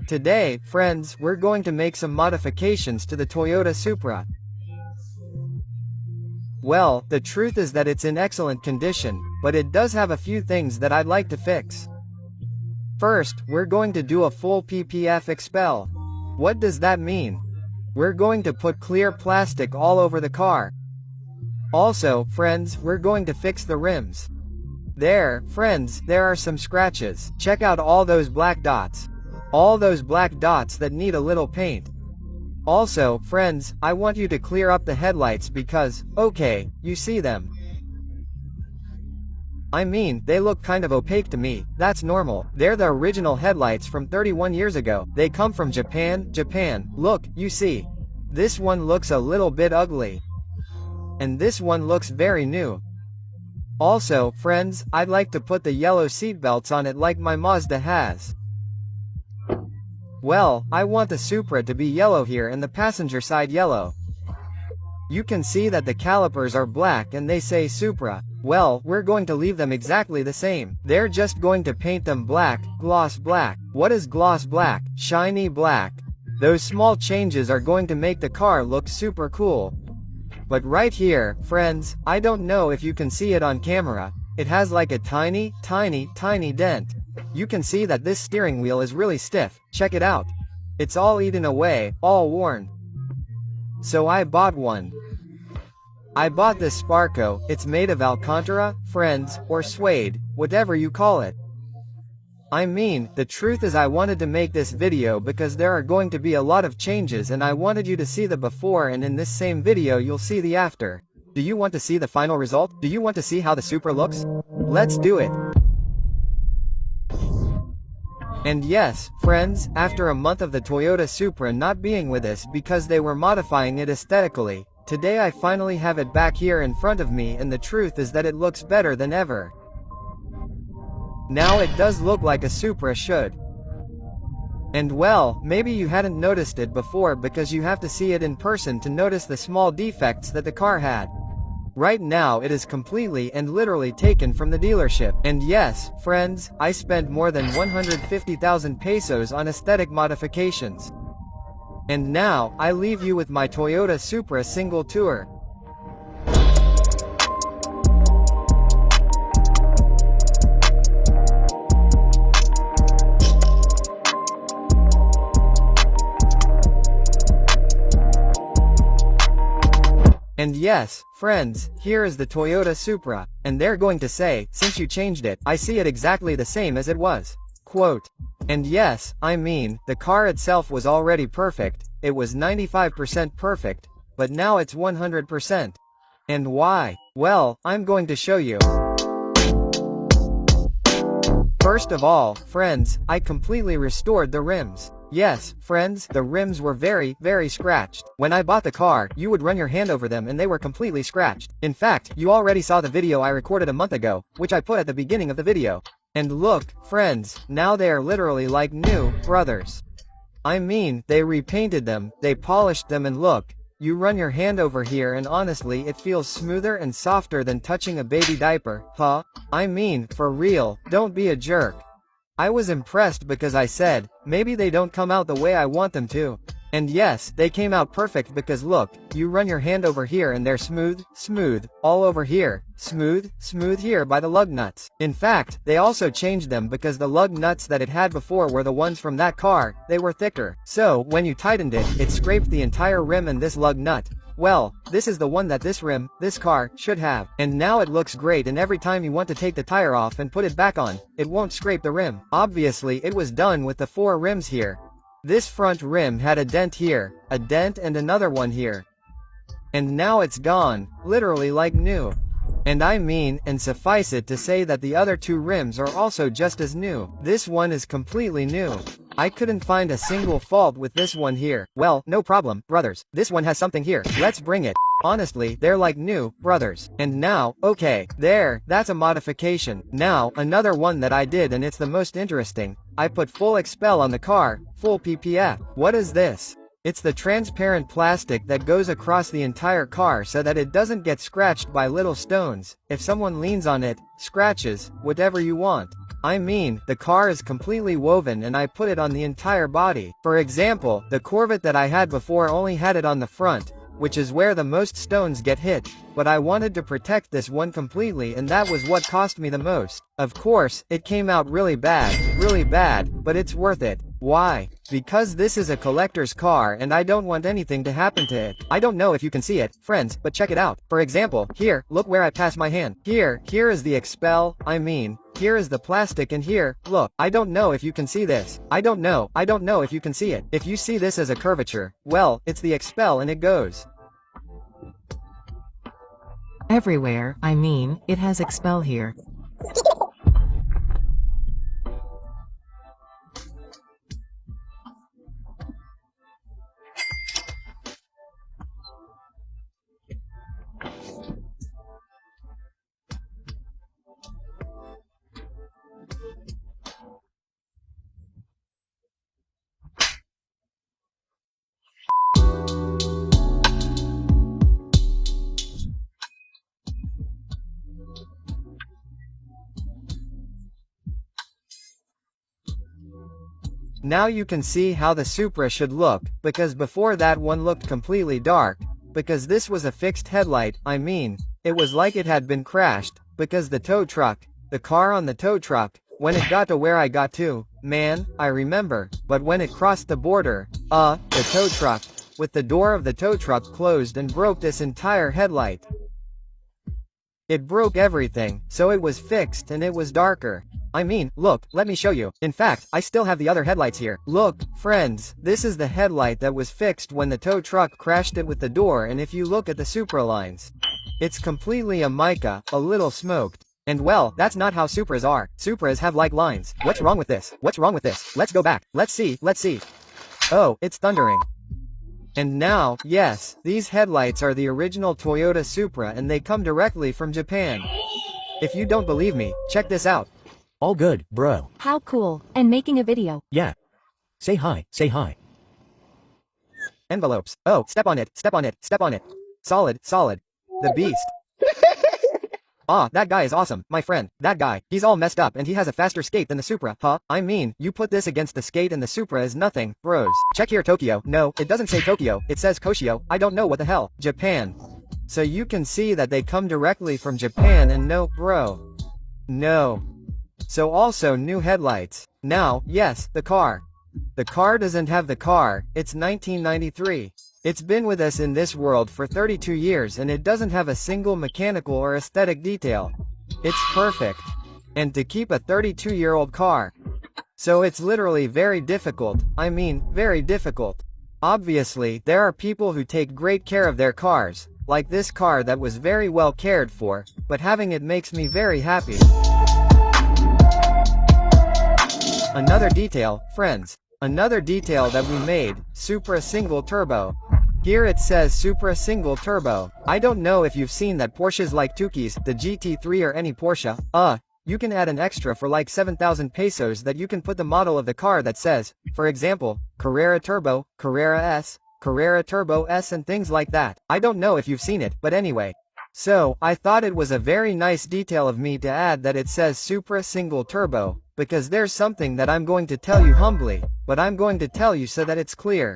Today, friends, we're going to make some modifications to the Toyota Supra. Well, the truth is that it's in excellent condition, but it does have a few things that I'd like to fix. First, we're going to do a full PPF expel. What does that mean? We're going to put clear plastic all over the car. Also, friends, we're going to fix the rims. There, friends, there are some scratches. Check out all those black dots. All those black dots that need a little paint. Also, friends, I want you to clear up the headlights because, okay, you see them. I mean, they look kind of opaque to me. That's normal. They're the original headlights from 31 years ago. They come from Japan. Look, you see. This one looks a little bit ugly. And this one looks very new. Also, friends, I'd like to put the yellow seatbelts on it like my Mazda has. Well, I want the Supra to be yellow here and the passenger side yellow. You can see that the calipers are black and they say Supra. Well, we're going to leave them exactly the same. They're just going to paint them black, gloss black. What is gloss black? Shiny black. Those small changes are going to make the car look super cool. But right here, friends, I don't know if you can see it on camera, it has like a tiny dent. You can see that this steering wheel is really stiff. Check it out. It's all eaten away, all worn. So I bought one. I bought this Sparco. It's made of Alcantara, friends, or suede, whatever you call it. I mean, the truth is I wanted to make this video because there are going to be a lot of changes and I wanted you to see the before, and in this same video you'll see the after. Do you want to see the final result? Do you want to see how the Supra looks? Let's do it. And yes, friends, after a month of the Toyota Supra not being with us because they were modifying it aesthetically, today I finally have it back here in front of me, and the truth is that it looks better than ever. Now it does look like a Supra should. And well, maybe you hadn't noticed it before because you have to see it in person to notice the small defects that the car had. Right now it is completely and literally taken from the dealership. And yes, friends, I spent more than 150,000 pesos on aesthetic modifications. And now, I leave you with my Toyota Supra single tour. And yes, friends, here is the Toyota Supra, and they're going to say, since you changed it, I see it exactly the same as it was. Quote. And yes, I mean, the car itself was already perfect, it was 95% perfect, but now it's 100%. And why? Well, I'm going to show you. First of all, friends, I completely restored the rims. Yes, friends, the rims were very scratched. When I bought the car, you would run your hand over them and they were completely scratched. In fact, you already saw the video I recorded a month ago, which I put at the beginning of the video. And look, friends, now they are literally like new brothers. I mean, they repainted them, they polished them, and look, you run your hand over here and honestly it feels smoother and softer than touching a baby diaper, huh? I mean, for real, don't be a jerk. I was impressed because I said, maybe they don't come out the way I want them to. And yes, they came out perfect because look, you run your hand over here and they're smooth, all over here, smooth here by the lug nuts. In fact, they also changed them because the lug nuts that it had before were the ones from that car, they were thicker. So, when you tightened it, it scraped the entire rim and this lug nut. Well, this is the one that this car, should have. And now it looks great, and every time you want to take the tire off and put it back on, it won't scrape the rim. Obviously it was done with the 4 rims here. This front rim had a dent here, a dent and another one here. And now it's gone, literally like new. And I mean, and suffice it to say that the other 2 rims are also just as new. This one is completely new. I couldn't find a single fault with this one here. Well, no problem, brothers. This one has something here. Let's bring it. Honestly, they're like new brothers. And now, okay, there, that's a modification. Now, another one that I did, and it's the most interesting. I put full expel on the car, full PPF. What is this? It's the transparent plastic that goes across the entire car so that it doesn't get scratched by little stones. If someone leans on it, scratches, whatever you want. I mean, the car is completely woven and I put it on the entire body. For example, the Corvette that I had before only had it on the front, which is where the most stones get hit, but I wanted to protect this one completely and that was what cost me the most. Of course, it came out really bad, but it's worth it. Why? Because this is a collector's car and I don't want anything to happen to it. I don't know if you can see it, friends, but check it out. For example, here, look where I pass my hand. Here is the expel, here is the plastic and here, look, I don't know if you can see this. I don't know if you can see it. If you see this as a curvature, well, it's the expel and it goes everywhere, it has expel here. Now you can see how the Supra should look, because before that one looked completely dark, because this was a fixed headlight, it was like it had been crashed, because the car on the tow truck, when it got to where I got to, man, I remember, but when it crossed the border, the tow truck, with the door of the tow truck closed and broke this entire headlight. It broke everything, so it was fixed and it was darker. Look, let me show you. In fact, I still have the other headlights here. Look, friends, this is the headlight that was fixed when the tow truck crashed it with the door, and if you look at the Supra lines, it's completely a mica, a little smoked. And well, that's not how Supras are. Supras have like lines. What's wrong with this? What's wrong with this? Let's go back. Let's see. Oh, it's thundering. And now, yes, these headlights are the original Toyota Supra and they come directly from Japan. If you don't believe me, check this out. All good, bro. How cool, and making a video. Yeah. Say hi. Envelopes. Oh, step on it. Solid. The beast. That guy is awesome, my friend. That guy, he's all messed up and he has a faster skate than the Supra, huh? You put this against the skate and the Supra is nothing, bros. Check here, Tokyo. No, it doesn't say Tokyo, it says Koshio. I don't know what the hell. Japan. So you can see that they come directly from Japan and no, bro. No. So also new headlights. Now, yes, the car. The car doesn't have the car, it's 1993. It's been with us in this world for 32 years and it doesn't have a single mechanical or aesthetic detail. It's perfect. And to keep a 32-year-old car. So it's literally very difficult, very difficult. Obviously, there are people who take great care of their cars, like this car that was very well cared for, but having it makes me very happy. Another detail, friends. Another detail that we made, Supra single turbo. Here it says Supra single turbo. I don't know if you've seen that Porsches like Tukis, the GT3 or any Porsche, you can add an extra for like 7,000 pesos that you can put the model of the car that says, for example, Carrera Turbo, Carrera S, Carrera Turbo S and things like that. I don't know if you've seen it, but anyway. So, I thought it was a very nice detail of me to add that it says Supra single turbo, because there's something that I'm going to tell you humbly, but I'm going to tell you so that it's clear.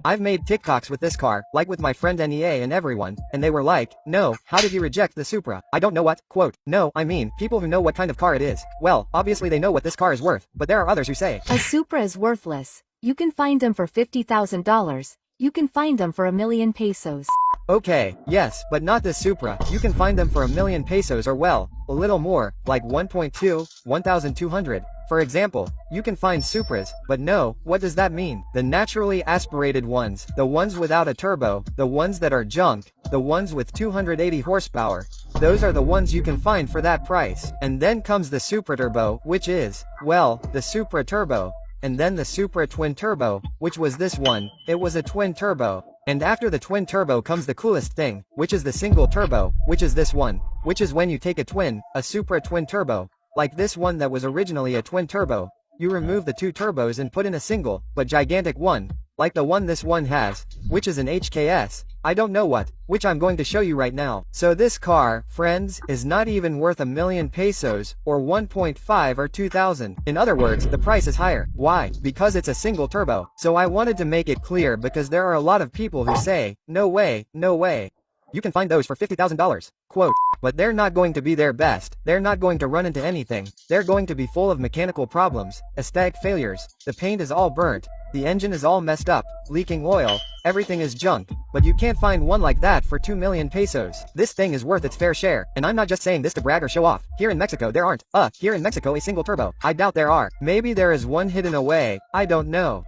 I've made TikToks with this car, like with my friend NEA and everyone, and they were like, no, how did you reject the Supra? I don't know what, quote, no, people who know what kind of car it is. Well, obviously they know what this car is worth, but there are others who say, a Supra is worthless. You can find them for $50,000. You can find them for 1,000,000 pesos. Okay, yes, but not this Supra. You can find them for 1,000,000 pesos or well, a little more, like 1.2, 1,200. For example, you can find Supras, but no, what does that mean? The naturally aspirated ones, the ones without a turbo, the ones that are junk, the ones with 280 horsepower. Those are the ones you can find for that price. And then comes the Supra Turbo, which is, well, the Supra Turbo. And then the Supra Twin Turbo, which was this one, it was a twin turbo. And after the twin turbo comes the coolest thing, which is the single turbo, which is this one, which is when you take a twin, a Supra Twin Turbo, like this one that was originally a twin turbo, you remove the two turbos and put in a single, but gigantic one, like the one this one has, which is an HKS, I don't know what, which I'm going to show you right now. So this car, friends, is not even worth $1,000,000, or 1.5 or 2,000. In other words, the price is higher. Why? Because it's a single turbo. So I wanted to make it clear because there are a lot of people who say, no way, no way. You can find those for $50,000. Quote, but they're not going to be their best, they're not going to run into anything, they're going to be full of mechanical problems, aesthetic failures, the paint is all burnt, the engine is all messed up, leaking oil, everything is junk, but you can't find one like that for 2 million pesos. This thing is worth its fair share, and I'm not just saying this to brag or show off. Here in Mexico there aren't, here in Mexico a single turbo. I doubt there are. Maybe there is one hidden away, I don't know.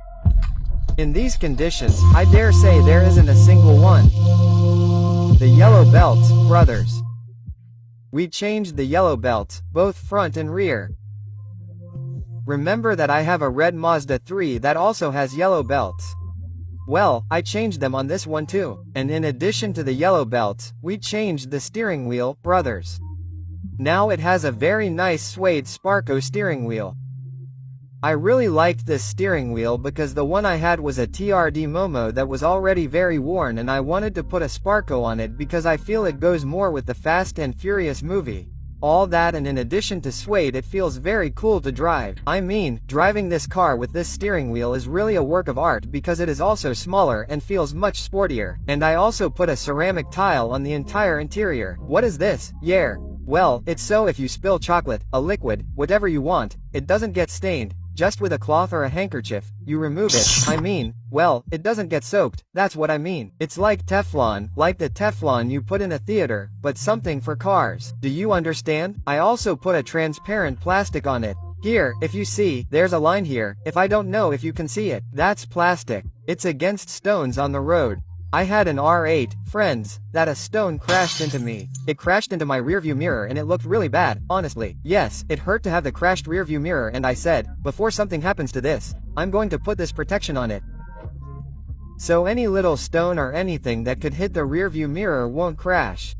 In these conditions, I dare say there isn't a single one. The yellow belts, brothers. We changed the yellow belts, both front and rear. Remember that I have a red Mazda 3 that also has yellow belts. Well, I changed them on this one too. And in addition to the yellow belts, we changed the steering wheel, brothers. Now it has a very nice suede Sparco steering wheel. I really liked this steering wheel because the one I had was a TRD Momo that was already very worn, and I wanted to put a Sparco on it because I feel it goes more with the Fast and Furious movie. All that, and in addition to suede, it feels very cool to drive. I mean, driving this car with this steering wheel is really a work of art because it is also smaller and feels much sportier. And I also put a ceramic tile on the entire interior. What is this? Yeah. Well, it's so if you spill chocolate, a liquid, whatever you want, it doesn't get stained. Just with a cloth or a handkerchief, you remove it. I mean, well, it doesn't get soaked, that's what I mean. It's like Teflon, like the Teflon you put in a theater, but something for cars. Do you understand? I also put a transparent plastic on it. Here, if you see, there's a line here, if I don't know if you can see it. That's plastic. It's against stones on the road. I had an R8, friends, that a stone crashed into me. It crashed into my rearview mirror and it looked really bad, honestly. Yes, it hurt to have the crashed rearview mirror, and I said, before something happens to this, I'm going to put this protection on it. So any little stone or anything that could hit the rearview mirror won't crash.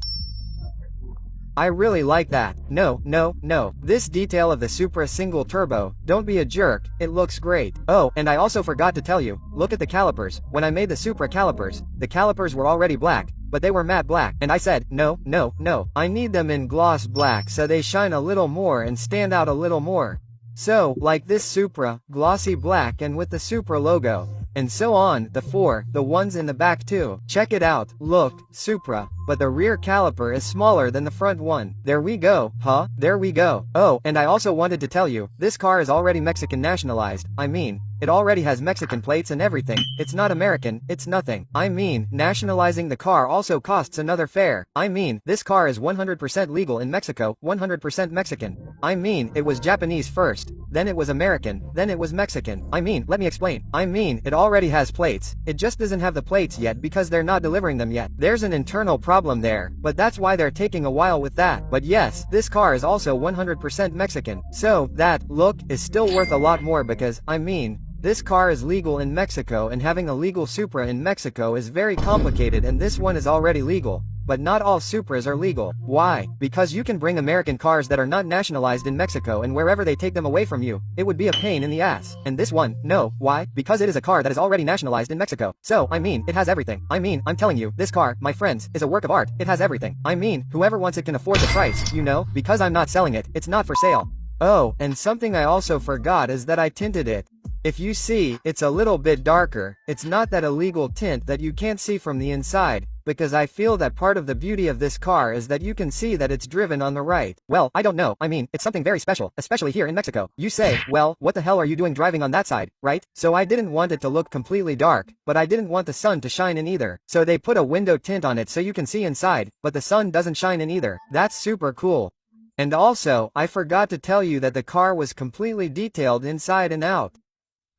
I really like that. No, no, no. This detail of the Supra single turbo, don't be a jerk, it looks great. Oh, and I also forgot to tell you, look at the calipers. When I made the Supra calipers, the calipers were already black, but they were matte black. And I said, no, no, no. I need them in gloss black so they shine a little more and stand out a little more. So, like this Supra, glossy black and with the Supra logo. And so on, the ones in the back too. Check it out, look, Supra, but the rear caliper is smaller than the front one. There we go, huh? There we go. Oh, and I also wanted to tell you, this car is already Mexican nationalized. I mean, it already has Mexican plates and everything. It's not American, it's nothing. I mean, nationalizing the car also costs another fare. I mean, this car is 100% legal in Mexico, 100% Mexican. I mean, it was Japanese first, then it was American, then it was Mexican. I mean, let me explain. I mean, it already has plates. It just doesn't have the plates yet because they're not delivering them yet. There's an internal problem there, but that's why they're taking a while with that. But yes, this car is also 100% Mexican. So, that, look, is still worth a lot more because, I mean, this car is legal in Mexico, and having a legal Supra in Mexico is very complicated, and this one is already legal. But not all Supras are legal. Why? Because you can bring American cars that are not nationalized in Mexico, and wherever they take them away from you, it would be a pain in the ass. And this one, no. Why? Because it is a car that is already nationalized in Mexico. So, I mean, it has everything. I mean, I'm telling you, this car, my friends, is a work of art. It has everything. I mean, whoever wants it can afford the price, you know? Because I'm not selling it, it's not for sale. Oh, and something I also forgot is that I tinted it. If you see, it's a little bit darker. It's not that illegal tint that you can't see from the inside, because I feel that part of the beauty of this car is that you can see that it's driven on the right. Well, I don't know, I mean, it's something very special, especially here in Mexico. You say, well, what the hell are you doing driving on that side, right? So I didn't want it to look completely dark, but I didn't want the sun to shine in either. So they put a window tint on it so you can see inside, but the sun doesn't shine in either. That's super cool. And also, I forgot to tell you that the car was completely detailed inside and out.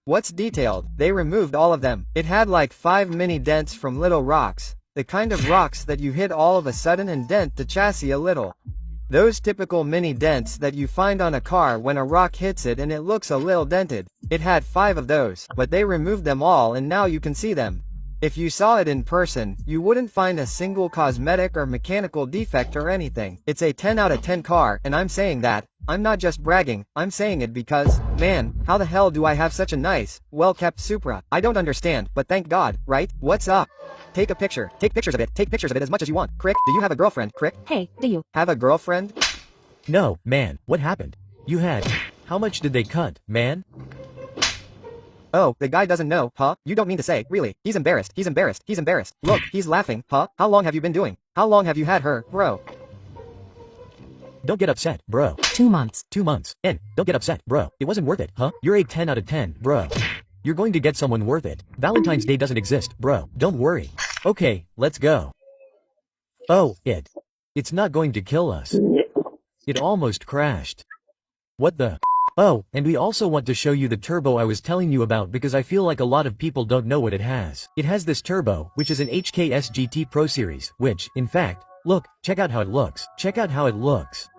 What's detailed? They removed all of them. It had like 5 mini dents from little rocks. The kind of rocks that you hit all of a sudden and dent the chassis a little. Those typical mini dents that you find on a car when a rock hits it and it looks a little dented. It had 5 of those, but they removed them all and now you can see them. If you saw it in person, you wouldn't find a single cosmetic or mechanical defect or anything. It's a 10 out of 10 car, and I'm saying that, I'm not just bragging, I'm saying it because, man, how the hell do I have such a nice, well-kept Supra? I don't understand, but thank God, right? What's up? Take a picture. Take pictures of it as much as you want. Crick, do you have a girlfriend? Crick? Hey, do you Have a girlfriend? No, man, what happened? You had. How much did they cut, man? Oh, the guy doesn't know, huh? You don't mean to say, really? He's embarrassed. Look, he's laughing, huh? How long have you been doing? How long have you had her, bro? Don't get upset, bro. 2 months. 2 months. And, don't get upset, bro. It wasn't worth it, huh? You're a 10 out of 10, bro. You're going to get someone worth it. Valentine's Day doesn't exist, bro. Don't worry. Okay, let's go. Oh, it's not going to kill us. It almost crashed. What the? Oh, and we also want to show you the turbo I was telling you about because I feel like a lot of people don't know what it has. It has this turbo, which is an HKS GT Pro Series, which, in fact, look, check out how it looks.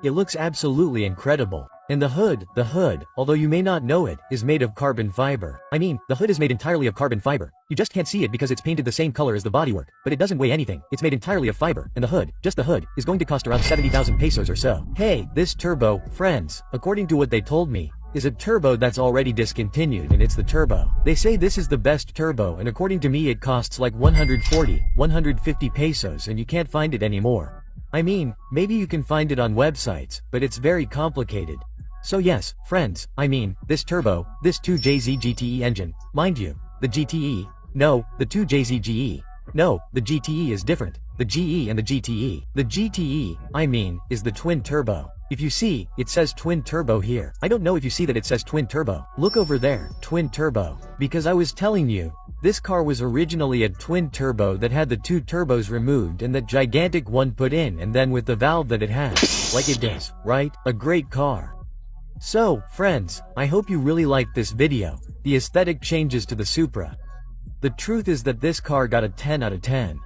It looks absolutely incredible. And the hood, although you may not know it, is made of carbon fiber. I mean, the hood is made entirely of carbon fiber. You just can't see it because it's painted the same color as the bodywork, but it doesn't weigh anything. It's made entirely of fiber, and the hood, just the hood, is going to cost around 70,000 pesos or so. Hey, this turbo, friends, according to what they told me, is a turbo that's already discontinued, and it's the turbo. They say this is the best turbo, and according to me it costs like 140, 150 pesos, and you can't find it anymore. I mean, maybe you can find it on websites, but it's very complicated. So yes, friends, I mean, this turbo, this 2JZ GTE engine, mind you, the GTE, no, the 2JZ GE, no, the GTE is different, the GE and the GTE. The GTE, I mean, is the twin turbo. If you see, it says twin turbo here. I don't know if you see that it says twin turbo. Look over there, twin turbo. Because I was telling you, this car was originally a twin turbo that had the 2 turbos removed and that gigantic one put in, and then with the valve that it has, like it does, right? A great car. So, friends, I hope you really liked this video, the aesthetic changes to the Supra. The truth is that this car got a 10 out of 10.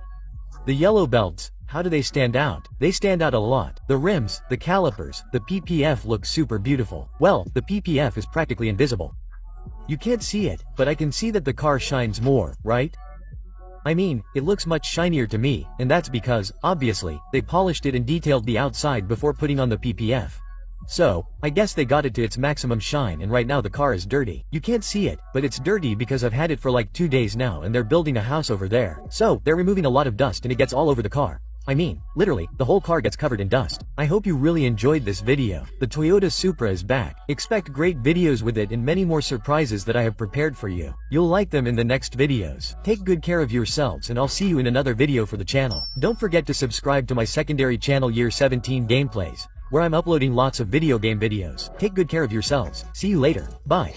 The yellow belts, how do they stand out? They stand out a lot. The rims, the calipers, the PPF look super beautiful. Well, the PPF is practically invisible. You can't see it, but I can see that the car shines more, right? I mean, it looks much shinier to me, and that's because, obviously, they polished it and detailed the outside before putting on the PPF. So, I guess they got it to its maximum shine, and right now the car is dirty. You can't see it, but it's dirty because I've had it for like 2 days now and they're building a house over there. So, they're removing a lot of dust and it gets all over the car. I mean, literally, the whole car gets covered in dust. I hope you really enjoyed this video. The Toyota Supra is back. Expect great videos with it and many more surprises that I have prepared for you. You'll like them in the next videos. Take good care of yourselves and I'll see you in another video for the channel. Don't forget to subscribe to my secondary channel Year 17 Gameplays, where I'm uploading lots of video game videos. Take good care of yourselves. See you later. Bye.